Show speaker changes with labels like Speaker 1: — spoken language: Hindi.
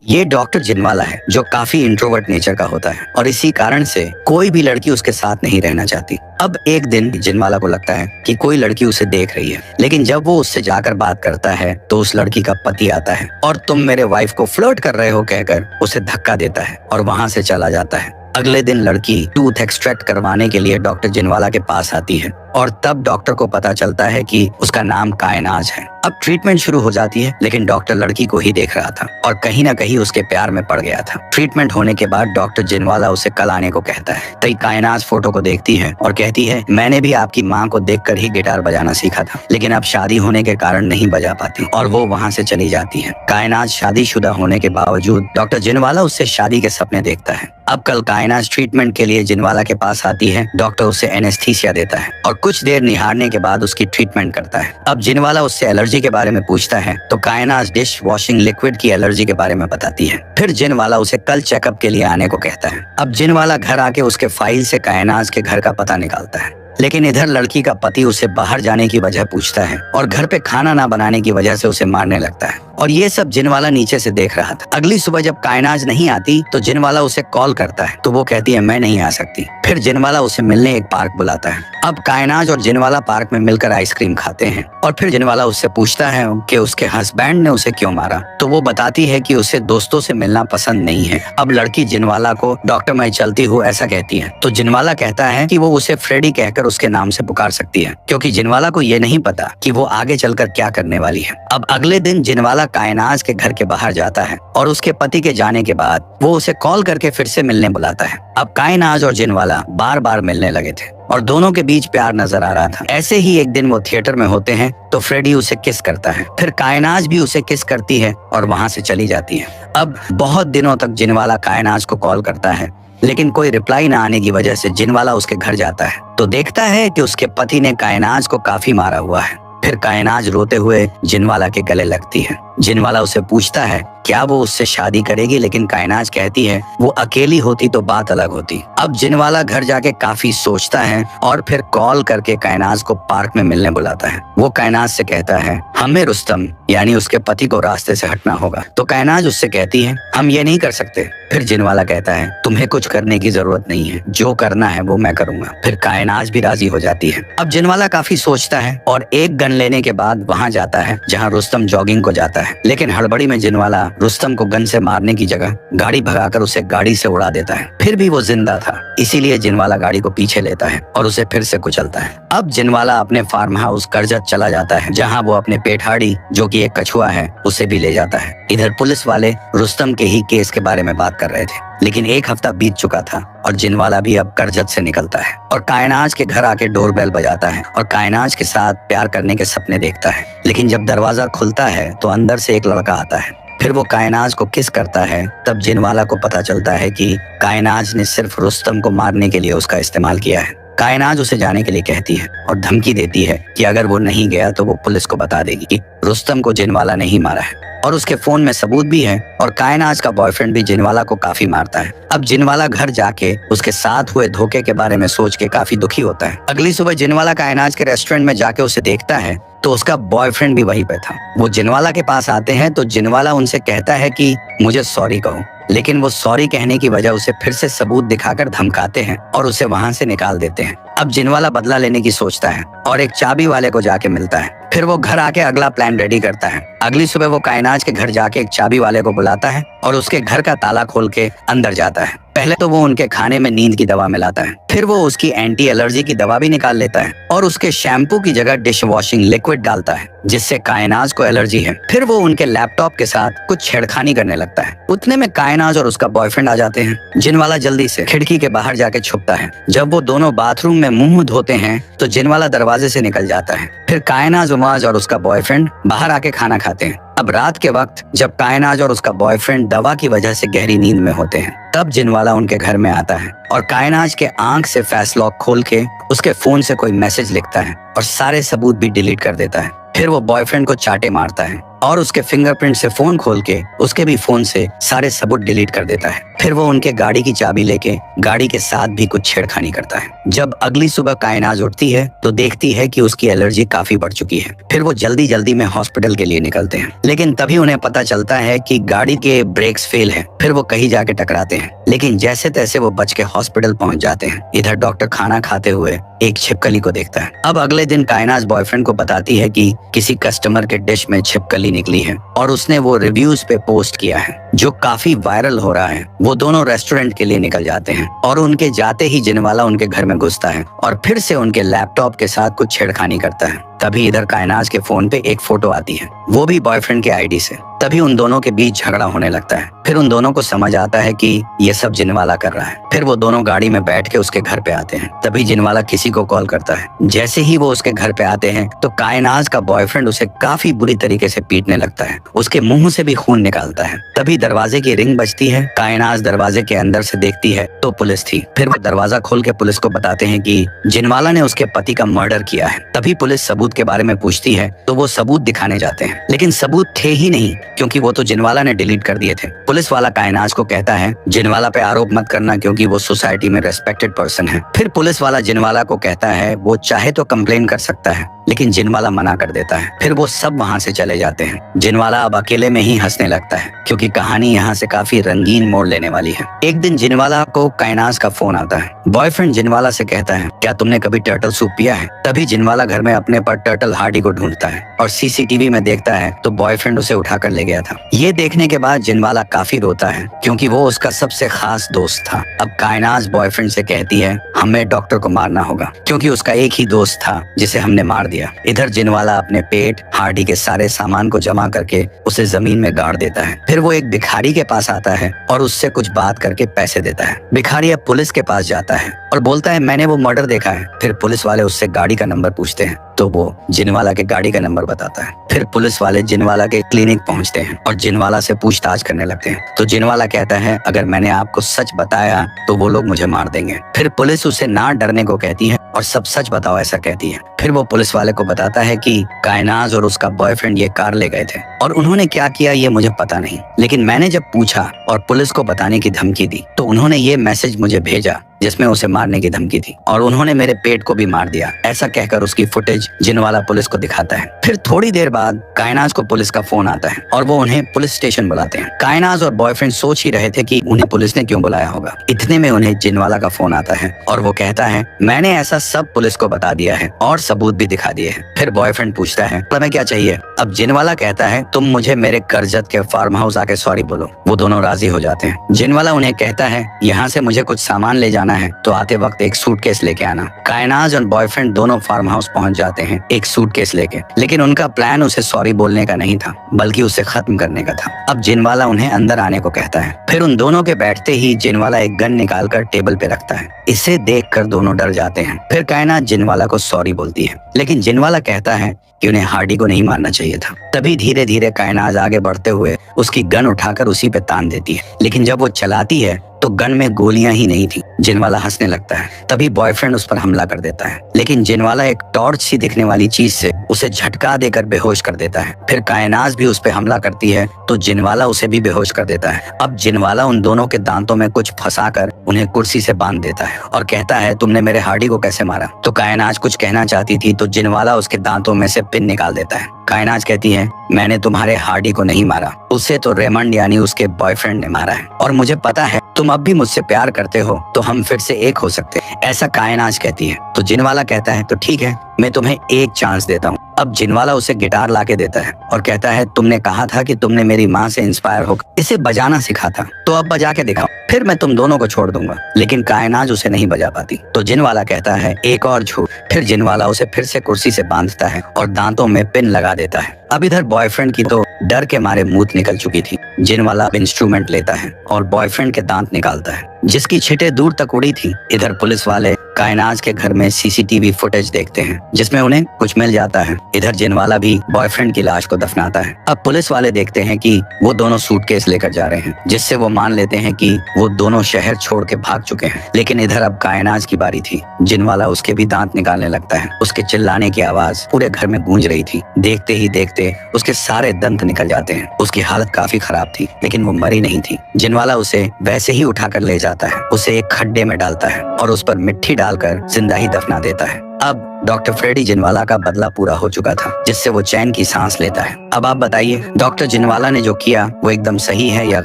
Speaker 1: ये डॉक्टर जिनवाला है जो काफी इंट्रोवर्ट नेचर का होता है और इसी कारण से कोई भी लड़की उसके साथ नहीं रहना चाहती। अब एक दिन जिनवाला को लगता है कि कोई लड़की उसे देख रही है, लेकिन जब वो उससे जाकर बात करता है तो उस लड़की का पति आता है और तुम मेरे वाइफ को फ्लर्ट कर रहे हो कहकर उसे धक्का देता है और वहां से चला जाता है। अगले दिन लड़की टूथ एक्सट्रैक्ट करवाने के लिए डॉक्टर जिनवाला के पास आती है और तब डॉक्टर को पता चलता है कि उसका नाम कायनाज है। अब ट्रीटमेंट शुरू हो जाती है, लेकिन डॉक्टर लड़की को ही देख रहा था और कहीं ना कहीं उसके प्यार में पड़ गया था। ट्रीटमेंट होने के बाद डॉक्टर जिनवाला उसे कल आने को कहता है। तभी कायनाज फोटो को देखती है और कहती है, मैंने भी आपकी माँ को देखकर ही गिटार बजाना सीखा था, लेकिन अब शादी होने के कारण नहीं बजा पाती, और वो वहाँ से चली जाती है। कायनाज शादीशुदा होने के बावजूद डॉक्टर जिनवाला उससे शादी के सपने देखता है। अब कल कायनाज ट्रीटमेंट के लिए जिनवाला के पास आती है। डॉक्टर उसे एनेस्थीसिया देता है और कुछ देर निहारने के बाद उसकी ट्रीटमेंट करता है। अब जिनवाला उससे एलर्जी के बारे में पूछता है तो कायनाज डिश वॉशिंग लिक्विड की एलर्जी के बारे में बताती है। फिर जिनवाला उसे कल चेकअप के लिए आने को कहता है। अब जिनवाला घर आके उसके फाइल से कायनाज के घर का पता निकालता है, लेकिन इधर लड़की का पति उसे बाहर जाने की वजह पूछता है और घर पे खाना ना बनाने की वजह से उसे मारने लगता है, और ये सब जिनवाला नीचे से देख रहा था। अगली सुबह जब कायनाज नहीं आती तो जिनवाला उसे कॉल करता है तो वो कहती है मैं नहीं आ सकती। फिर जिनवाला उसे मिलने एक पार्क बुलाता है। अब कायनाज और जिनवाला पार्क में मिलकर आइसक्रीम खाते हैं और फिर जिनवाला उससे पूछता है कि उसके हस्बैंड ने उसे क्यों मारा, तो वो बताती है कि उसे दोस्तों से मिलना पसंद नहीं है। अब लड़की जिनवाला को डॉक्टर मैं चलती हूँ ऐसा कहती है, तो जिनवाला कहता है कि वो उसे फ्रेडी कहकर उसके नाम से पुकार सकती है, क्योंकि जिनवाला को ये नहीं पता कि वो आगे चलकर क्या करने वाली है। अब अगले दिन जिनवाला कायनाज के घर के बाहर जाता है और उसके पति के जाने के बाद वो उसे कॉल करके फिर से मिलने बुलाता है। अब कायनाज और जिनवाला बार बार मिलने लगे थे और दोनों के बीच प्यार नजर आ रहा था। ऐसे ही एक दिन वो थिएटर में होते हैं तो फ्रेडी उसे किस करता है, फिर कायनाज भी उसे किस करती है और वहां से चली जाती है। अब बहुत दिनों तक जिनवाला कायनाज को कॉल करता है, लेकिन कोई रिप्लाई ना आने की वजह से जिनवाला उसके घर जाता है तो देखता है कि उसके पति ने कायनाज को काफी मारा हुआ है। फिर कायनाज रोते हुए जिनवाला के गले लगती है। जिनवाला उसे पूछता है क्या वो उससे शादी करेगी, लेकिन कायनाज कहती है वो अकेली होती तो बात अलग होती। अब जिनवाला घर जाके काफी सोचता है और फिर कॉल करके कायनाज को पार्क में मिलने बुलाता है। वो कायनाज से कहता है हमें रुस्तम यानी उसके पति को रास्ते से हटना होगा, तो कायनाज उससे कहती है हम ये नहीं कर सकते। फिर जिनवाला कहता है तुम्हें कुछ करने की जरूरत नहीं है, जो करना है वो मैं करूंगा। फिर कायनाज भी राजी हो जाती है। अब जिनवाला काफी सोचता है और एक गन लेने के बाद वहाँ जाता है जहाँ रुस्तम जॉगिंग को जाता है, लेकिन हड़बड़ी में जिनवाला रुस्तम को गन से मारने की जगह गाड़ी भगाकर उसे गाड़ी से उड़ा देता है। फिर भी वो जिंदा था, इसीलिए जिनवाला गाड़ी को पीछे लेता है और उसे फिर से कुचलता है। अब जिनवाला अपने फार्म हाउस करजत चला जाता है, जहाँ वो अपने पेठाड़ी जो कि एक कछुआ है उसे भी ले जाता है। इधर पुलिस वाले रुस्तम के ही केस के बारे में बात कर रहे थे, लेकिन एक हफ्ता बीत चुका था और जिनवाला भी अब करजत से निकलता है और कायनाज के घर आके डोरबेल बजाता है और कायनाज के साथ प्यार करने के सपने देखता है। लेकिन जब दरवाजा खुलता है तो अंदर से एक लड़का आता है। फिर वो कायनाज को किस करता है। तब जिनवाला को पता चलता है कि कायनाज ने सिर्फ रुस्तम को मारने के लिए उसका इस्तेमाल किया है। कायनाज उसे जाने के लिए कहती है और धमकी देती है कि अगर वो नहीं गया तो वो पुलिस को बता देगी कि रुस्तम को जिनवाला ने ही मारा है, और उसके फोन में सबूत भी है। और कायनाज का बॉयफ्रेंड भी जिनवाला को काफी मारता है। अब जिनवाला घर जाके उसके साथ हुए धोखे के बारे में सोच के काफी दुखी होता है। अगली सुबह जिनवाला कायनाज के रेस्टोरेंट में जाके उसे देखता है तो उसका बॉयफ्रेंड भी वहीं पे था। वो जिनवाला के पास आते हैं तो जिनवाला उनसे कहता है कि मुझे सॉरी कहो, लेकिन वो सॉरी कहने की वजह उसे फिर से सबूत दिखाकर धमकाते हैं और उसे वहां से निकाल देते हैं। अब जिनवाला बदला लेने की सोचता है और एक चाबी वाले को जाके मिलता है। फिर वो घर आके अगला प्लान रेडी करता है। अगली सुबह वो कायनाज के घर जाके एक चाबी वाले को बुलाता है और उसके घर का ताला खोल के अंदर जाता है। पहले तो वो उनके खाने में नींद की दवा मिलाता है, फिर वो उसकी एंटी एलर्जी की दवा भी निकाल लेता है और उसके शैम्पू की जगह डिश वॉशिंग लिक्विड डालता है जिससे कायनाज को एलर्जी है। फिर वो उनके लैपटॉप के साथ कुछ छेड़खानी करने लगता है। उतने में कायनाज और उसका बॉयफ्रेंड आ जाते हैं। जिनवाला जल्दी से खिड़की के बाहर जाके छुपता है। जब वो दोनों बाथरूम में मुंह धोते हैं तो जिनवाला दरवाजे से निकल जाता है। फिर कायनाज उमाज और उसका बॉयफ्रेंड बाहर आके खाना खाते हैं। अब रात के वक्त जब कायनाज और उसका बॉयफ्रेंड दवा की वजह से गहरी नींद में होते हैं, तब जिनवाला उनके घर में आता है और कायनाज के आंख से फैस लॉक खोल के उसके फोन से कोई मैसेज लिखता है और सारे सबूत भी डिलीट कर देता है। फिर वो बॉयफ्रेंड को चाटे मारता है और उसके फिंगरप्रिंट से फोन खोल के उसके भी फोन से सारे सबूत डिलीट कर देता है। फिर फिर वो उनके गाड़ी की चाबी लेके गाड़ी के साथ भी कुछ छेड़खानी करता है। जब अगली सुबह कायनाज उठती है तो देखती है कि उसकी एलर्जी काफी बढ़ चुकी है। फिर वो जल्दी जल्दी में हॉस्पिटल के लिए निकलते हैं, लेकिन तभी उन्हें पता चलता है कि गाड़ी के ब्रेक्स फेल हैं। फिर वो कहीं जाके टकराते हैं, लेकिन जैसे तैसे वो बच के हॉस्पिटल पहुंच जाते हैं। इधर डॉक्टर खाना खाते हुए एक छिपकली को देखता है। अब अगले दिन कायनाज बॉयफ्रेंड को बताती है कि किसी कस्टमर के डिश में छिपकली निकली है और उसने वो रिव्यूज पे पोस्ट किया है, जो काफी वायरल हो रहा है। वो दोनों रेस्टोरेंट के लिए निकल जाते हैं और उनके जाते ही जिनवाला उनके घर में घुसता है और फिर से उनके लैपटॉप के साथ कुछ छेड़खानी करता है। तभी इधर कायनाज के फोन पे एक फोटो आती है, वो भी बॉयफ्रेंड के आईडी से। तभी उन दोनों के बीच झगड़ा होने लगता है। फिर उन दोनों को समझ आता है कि ये सब जिनवाला कर रहा है। फिर वो दोनों गाड़ी में बैठ के उसके घर पे आते हैं। तभी जिनवाला किसी को कॉल करता है। जैसे ही वो उसके घर पे आते हैं तो कायनाज का बॉयफ्रेंड उसे काफी बुरी तरीके से पीटने लगता है, उसके मुंह से भी खून निकालता है। तभी दरवाजे की रिंग बजती है। कायनाज दरवाजे के अंदर से देखती है तो पुलिस थी। फिर वो दरवाजा खोल के पुलिस को बताते हैं कि जिनवाला ने उसके पति का मर्डर किया है। तभी पुलिस सबूत के बारे में पूछती है तो वो सबूत दिखाने जाते हैं, लेकिन सबूत थे ही नहीं, क्योंकि वो तो जिनवाला ने डिलीट कर दिए थे। पुलिस वाला कायनाज को कहता है जिनवाला पे आरोप मत करना, क्योंकि वो सोसाइटी में रेस्पेक्टेड पर्सन है। फिर पुलिस वाला जिनवाला को कहता है वो चाहे तो कंप्लेन कर सकता है, लेकिन जिनवाला मना कर देता है। फिर वो सब वहाँ से चले जाते हैं। जिनवाला अब अकेले में ही हंसने लगता है, क्योंकि कहानी यहाँ से काफी रंगीन मोड़ लेने वाली है। एक दिन जिनवाला को कायनाज का फोन आता है। बॉयफ्रेंड जिनवाला से कहता है क्या तुमने कभी टर्टल सूप पिया है? तभी जिनवाला घर में अपने पर टर्टल हार्डी को ढूंढता है और सीसीटीवी में देखता है तो बॉयफ्रेंड उसे उठाकर ले गया था। ये देखने के बाद जिनवाला काफी रोता है, क्योंकि वो उसका सबसे खास दोस्त था। अब कायनाज बॉयफ्रेंड से कहती है हमें डॉक्टर को मारना होगा, क्योंकि उसका एक ही दोस्त था जिसे हमने मार दिया। इधर जिनवाला अपने पेट हार्डी के सारे सामान को जमा करके उसे जमीन में गाड़ देता है। फिर वो एक भिखारी के पास आता है और उससे कुछ बात करके पैसे देता है। भिखारी अब पुलिस के पास जाता है और बोलता है मैंने वो मर्डर देखा है। फिर पुलिस वाले उससे गाड़ी का नंबर पूछते हैं तो वो जिनवाला के गाड़ी का नंबर बताता है। फिर पुलिस वाले जिनवाला के क्लिनिक पहुंचते हैं और जिनवाला से पूछताछ करने लगते हैं। तो जिनवाला कहता है अगर मैंने आपको सच बताया तो वो लोग मुझे मार देंगे। फिर पुलिस उसे ना डरने को कहती है और सब सच बताओ ऐसा कहती है। फिर वो पुलिस वाले को बताता है कि कायनाज और उसका बॉयफ्रेंड ये कार ले गए थे और उन्होंने क्या किया ये मुझे पता नहीं, लेकिन मैंने जब पूछा और पुलिस को बताने की धमकी दी तो उन्होंने ये मैसेज मुझे भेजा जिसमें उसे मारने की धमकी थी और उन्होंने मेरे पेट को भी मार दिया। ऐसा कहकर उसकी फुटेज जिनवाला पुलिस को दिखाता है। फिर थोड़ी देर बाद कायनाज को पुलिस का फोन आता है और वो उन्हें पुलिस स्टेशन बुलाते हैं। कायनाज और बॉयफ्रेंड सोच ही रहे थे कि उन्हें पुलिस ने क्यों बुलाया होगा। इतने में उन्हें जिनवाला का फोन आता है और वो कहता है मैंने ऐसा सब पुलिस को बता दिया है और सबूत भी दिखा दिए हैं। फिर बॉयफ्रेंड पूछता है तुम्हें क्या चाहिए? अब जिनवाला कहता है तुम मुझे मेरे करजत के फार्म हाउस आके सॉरी बोलो। वो दोनों राजी हो जाते हैं। जिनवाला उन्हें कहता है यहाँ से मुझे कुछ सामान ले जाना है तो आते वक्त एक सूटकेस लेके आना। कायनाज और बॉयफ्रेंड दोनों फार्म हाउस पहुंच जाते हैं एक सूटकेस लेके, लेकिन उनका प्लान उसे सॉरी बोलने का नहीं था बल्कि उसे खत्म करने का था। अब जिनवाला उन्हें अंदर आने को कहता है। फिर उन दोनों के बैठते ही जिनवाला एक गन निकालकर टेबल पे रखता है। इसे देखकर दोनों डर जाते हैं। फिर कायनाज जिनवाला को सॉरी बोलती है, लेकिन जिनवाला कहता है कि उन्हें हार्डी को नहीं मारना चाहिए था। तभी धीरे धीरे कायनाज आगे बढ़ते हुए उसकी गन उठाकर उसी पे तान देती है, लेकिन जब वो चलाती है तो गन में गोलियां ही नहीं थी। जिनवाला हंसने लगता है। तभी बॉयफ्रेंड उस पर हमला कर देता है, लेकिन जिनवाला एक टॉर्च सी दिखने वाली चीज से उसे झटका देकर बेहोश कर देता है। फिर कायनाज भी उस पर हमला करती है तो जिनवाला उसे भी बेहोश कर देता है। अब जिनवाला उन दोनों के दांतों में कुछ फंसाकर उन्हें कुर्सी से बांध देता है और कहता है तुमने मेरे हार्डी को कैसे मारा? तो कायनाज कुछ कहना चाहती थी तो जिनवाला उसके दांतों में से पिन निकाल देता है। कायनाज कहती है मैंने तुम्हारे हार्डी को नहीं मारा, उसे तो रेमंड यानी उसके बॉयफ्रेंड ने मारा है और मुझे पता है तुम अब भी मुझसे प्यार करते हो तो हम फिर से एक हो सकते हैं, ऐसा कायनाज कहती है। तो जिनवाला कहता है तो ठीक है मैं तुम्हें एक चांस देता हूँ। अब जिनवाला उसे गिटार लाके देता है और कहता है तुमने कहा था कि तुमने मेरी माँ से इंस्पायर होकर इसे बजाना सीखा था, तो अब बजा के दिखाओ, फिर मैं तुम दोनों को छोड़ दूंगा। लेकिन कायनाज उसे नहीं बजा पाती। तो जिनवाला कहता है एक और झूठ। फिर जिनवाला उसे फिर से कुर्सी से बांधता है और दांतों में पिन लगा देता है। अब इधर बॉयफ्रेंड की तो डर के मारे मूत निकल चुकी थी। जिनवाला इंस्ट्रूमेंट लेता है और बॉयफ्रेंड के दांत निकालता है जिसकी छिटे दूर तक उड़ी थी। इधर पुलिस वाले कायनाज के घर में सीसीटीवी फुटेज देखते हैं जिसमें उन्हें कुछ मिल जाता है। इधर जिनवाला भी बॉयफ्रेंड की लाश को दफनाता है। अब पुलिस वाले देखते हैं कि वो दोनों सूटकेस लेकर जा रहे हैं, जिससे वो मान लेते हैं कि वो दोनों शहर छोड़ के भाग चुके हैं। लेकिन इधर अब कायनाज की बारी थी। जिनवाला उसके भी दांत निकालने लगता है। उसके चिल्लाने की आवाज पूरे घर में गूंज रही थी। देखते ही देखते उसके सारे दंत निकल जाते हैं। उसकी हालत काफी खराब थी, लेकिन वो मरी नहीं थी। जिनवाला उसे वैसे ही उठाकर ले जाता है, उसे एक खड्डे में डालता है और उस पर मिट्टी डालकर जिंदा ही दफना देता है। अब डॉक्टर फ्रेडी जिनवाला का बदला पूरा हो चुका था, जिससे वो चैन की सांस लेता है। अब आप बताइए, डॉक्टर जिनवाला ने जो किया वो एकदम सही है या गलत?